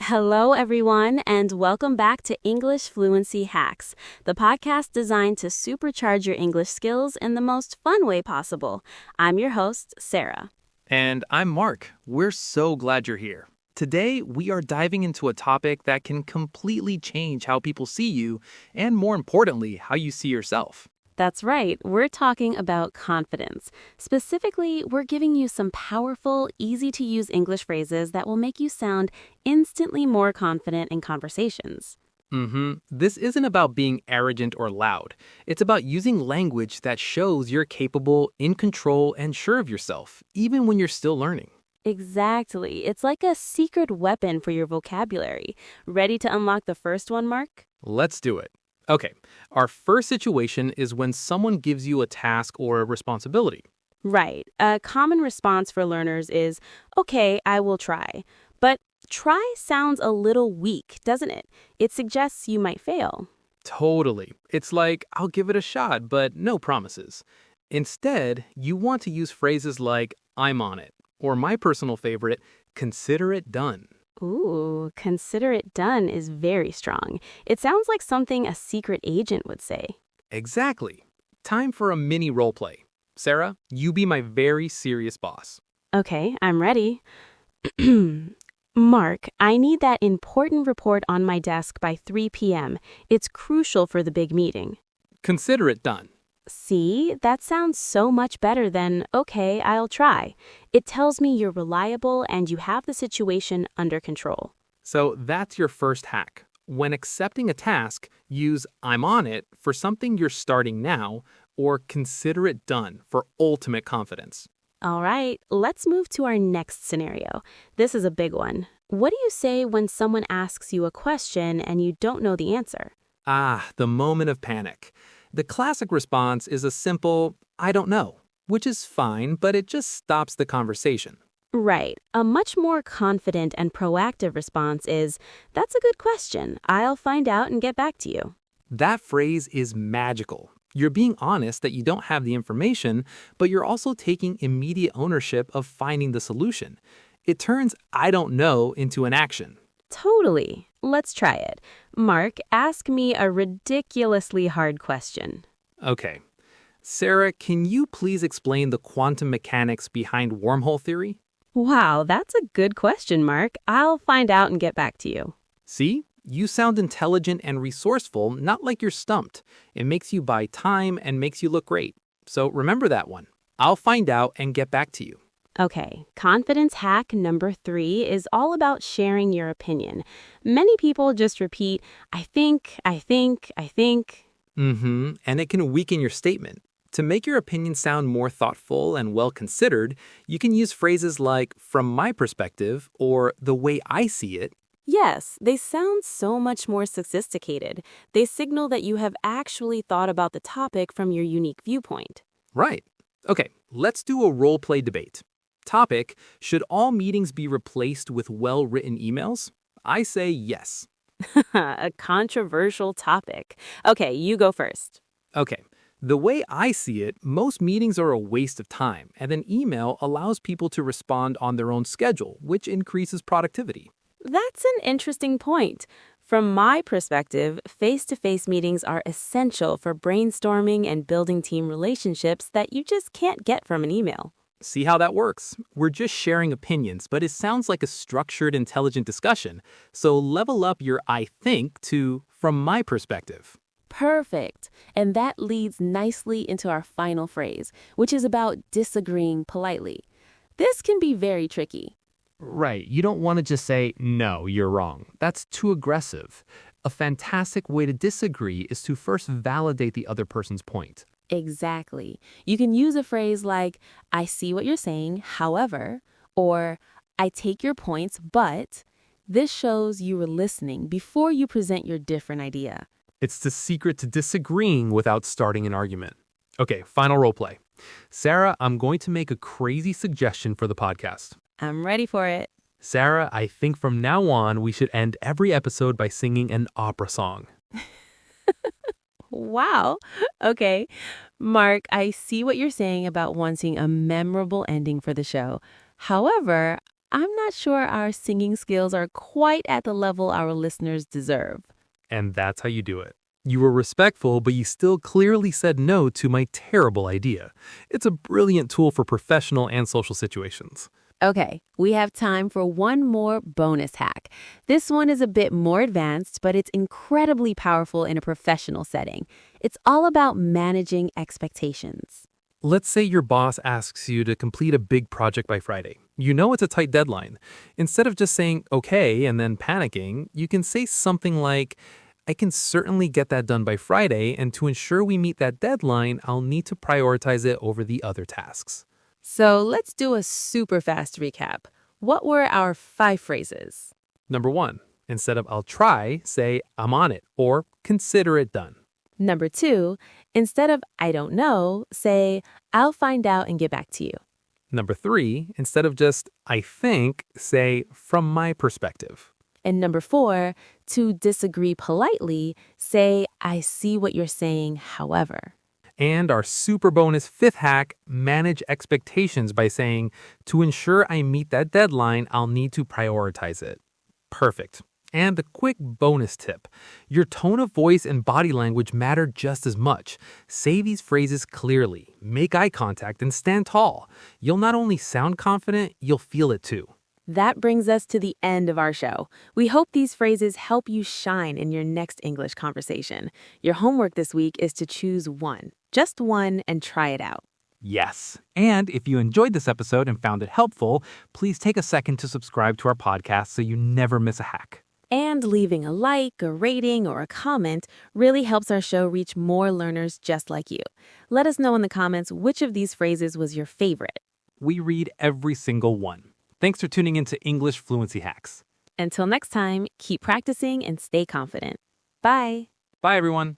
Hello, everyone, and welcome back to English Fluency Hacks, the podcast designed to supercharge your English skills in the most fun way possible. I'm your host, Sarah. And I'm Mark. We're so glad you're here. Today, we are diving into a topic that can completely change how people see you and, more importantly, how you see yourself. That's right, we're talking about confidence. Specifically, we're giving you some powerful, easy-to-use English phrases that will make you sound instantly more confident in conversations. This isn't about being arrogant or loud. It's about using language that shows you're capable, in control, and sure of yourself, even when you're still learning. Exactly. It's like a secret weapon for your vocabulary. Ready to unlock the first one, Mark? Let's do it. Okay, our first situation is when someone gives you a task or a responsibility. Right. A common response for learners is, okay, I will try. But try sounds a little weak, doesn't it? It suggests you might fail. Totally. It's like, I'll give it a shot, but no promises. Instead, you want to use phrases like, I'm on it, or my personal favorite, consider it done. Ooh, consider it done is very strong. It sounds like something a secret agent would say. Exactly. Time for a mini role play. Sarah, you be my very serious boss. Okay, I'm ready. Mark, I need that important report on my desk by 3 p.m. It's crucial for the big meeting. Consider it done. See, that sounds so much better than, okay, I'll try. It tells me you're reliable and you have the situation under control. So that's your first hack. When accepting a task, use I'm on it for something you're starting now, or consider it done for ultimate confidence. All right, let's move to our next scenario. This is a big one. What do you say when someone asks you a question and you don't know the answer? The moment of panic. The classic response is a simple, I don't know, which is fine, but it just stops the conversation. Right. A much more confident and proactive response is, that's a good question. I'll find out and get back to you. That phrase is magical. You're being honest that you don't have the information, but you're also taking immediate ownership of finding the solution. It turns I don't know into an action. Totally. Let's try it. Mark, ask me a ridiculously hard question. Okay. Sarah, can you please explain the quantum mechanics behind wormhole theory? Wow, that's a good question, Mark. I'll find out and get back to you. See? You sound intelligent and resourceful, not like you're stumped. It makes you buy time and makes you look great. So remember that one. I'll find out and get back to you. Okay, confidence hack number 3 is all about sharing your opinion. Many people just repeat, I think. And it can weaken your statement. To make your opinion sound more thoughtful and well-considered, you can use phrases like, from my perspective, or the way I see it. Yes, they sound so much more sophisticated. They signal that you have actually thought about the topic from your unique viewpoint. Right. Okay, let's do a role-play debate. Topic, should all meetings be replaced with well-written emails? I say yes. A controversial topic. Okay, you go first. Okay, the way I see it, most meetings are a waste of time, and an email allows people to respond on their own schedule, which increases productivity. That's an interesting point. From my perspective, face-to-face meetings are essential for brainstorming and building team relationships that you just can't get from an email. See how that works? We're just sharing opinions, but it sounds like a structured, intelligent discussion. So level up your I think to from my perspective. Perfect. And that leads nicely into our final phrase, which is about disagreeing politely. This can be very tricky. Right. You don't want to just say, no, you're wrong. That's too aggressive. A fantastic way to disagree is to first validate the other person's point. Exactly. You can use a phrase like, I see what you're saying, however, or I take your points, but this shows you were listening before you present your different idea. It's the secret to disagreeing without starting an argument. Okay, final role play. Sarah, I'm going to make a crazy suggestion for the podcast. I'm ready for it. Sarah, I think from now on we should end every episode by singing an opera song. Wow. Okay. Mark, I see what you're saying about wanting a memorable ending for the show. However, I'm not sure our singing skills are quite at the level our listeners deserve. And that's how you do it. You were respectful, but you still clearly said no to my terrible idea. It's a brilliant tool for professional and social situations. Okay, we have time for one more bonus hack. This one is a bit more advanced, but it's incredibly powerful in a professional setting. It's all about managing expectations. Let's say your boss asks you to complete a big project by Friday. You know it's a tight deadline. Instead of just saying okay and then panicking, you can say something like, I can certainly get that done by Friday, and to ensure we meet that deadline, I'll need to prioritize it over the other tasks. So let's do a super fast recap. What were our 5 phrases? Number 1, instead of I'll try, say I'm on it or consider it done. Number 2, instead of I don't know, say I'll find out and get back to you. Number 3, instead of just I think, say from my perspective. And number 4, to disagree politely, say I see what you're saying, however. And our super bonus 5th hack, manage expectations by saying, to ensure I meet that deadline, I'll need to prioritize it. Perfect. And a quick bonus tip. Your tone of voice and body language matter just as much. Say these phrases clearly, make eye contact, and stand tall. You'll not only sound confident, you'll feel it too. That brings us to the end of our show. We hope these phrases help you shine in your next English conversation. Your homework this week is to choose one, just one, and try it out. Yes. And if you enjoyed this episode and found it helpful, please take a second to subscribe to our podcast so you never miss a hack. And leaving a like, a rating, or a comment really helps our show reach more learners just like you. Let us know in the comments which of these phrases was your favorite. We read every single one. Thanks for tuning into English Fluency Hacks. Until next time, keep practicing and stay confident. Bye. Bye, everyone.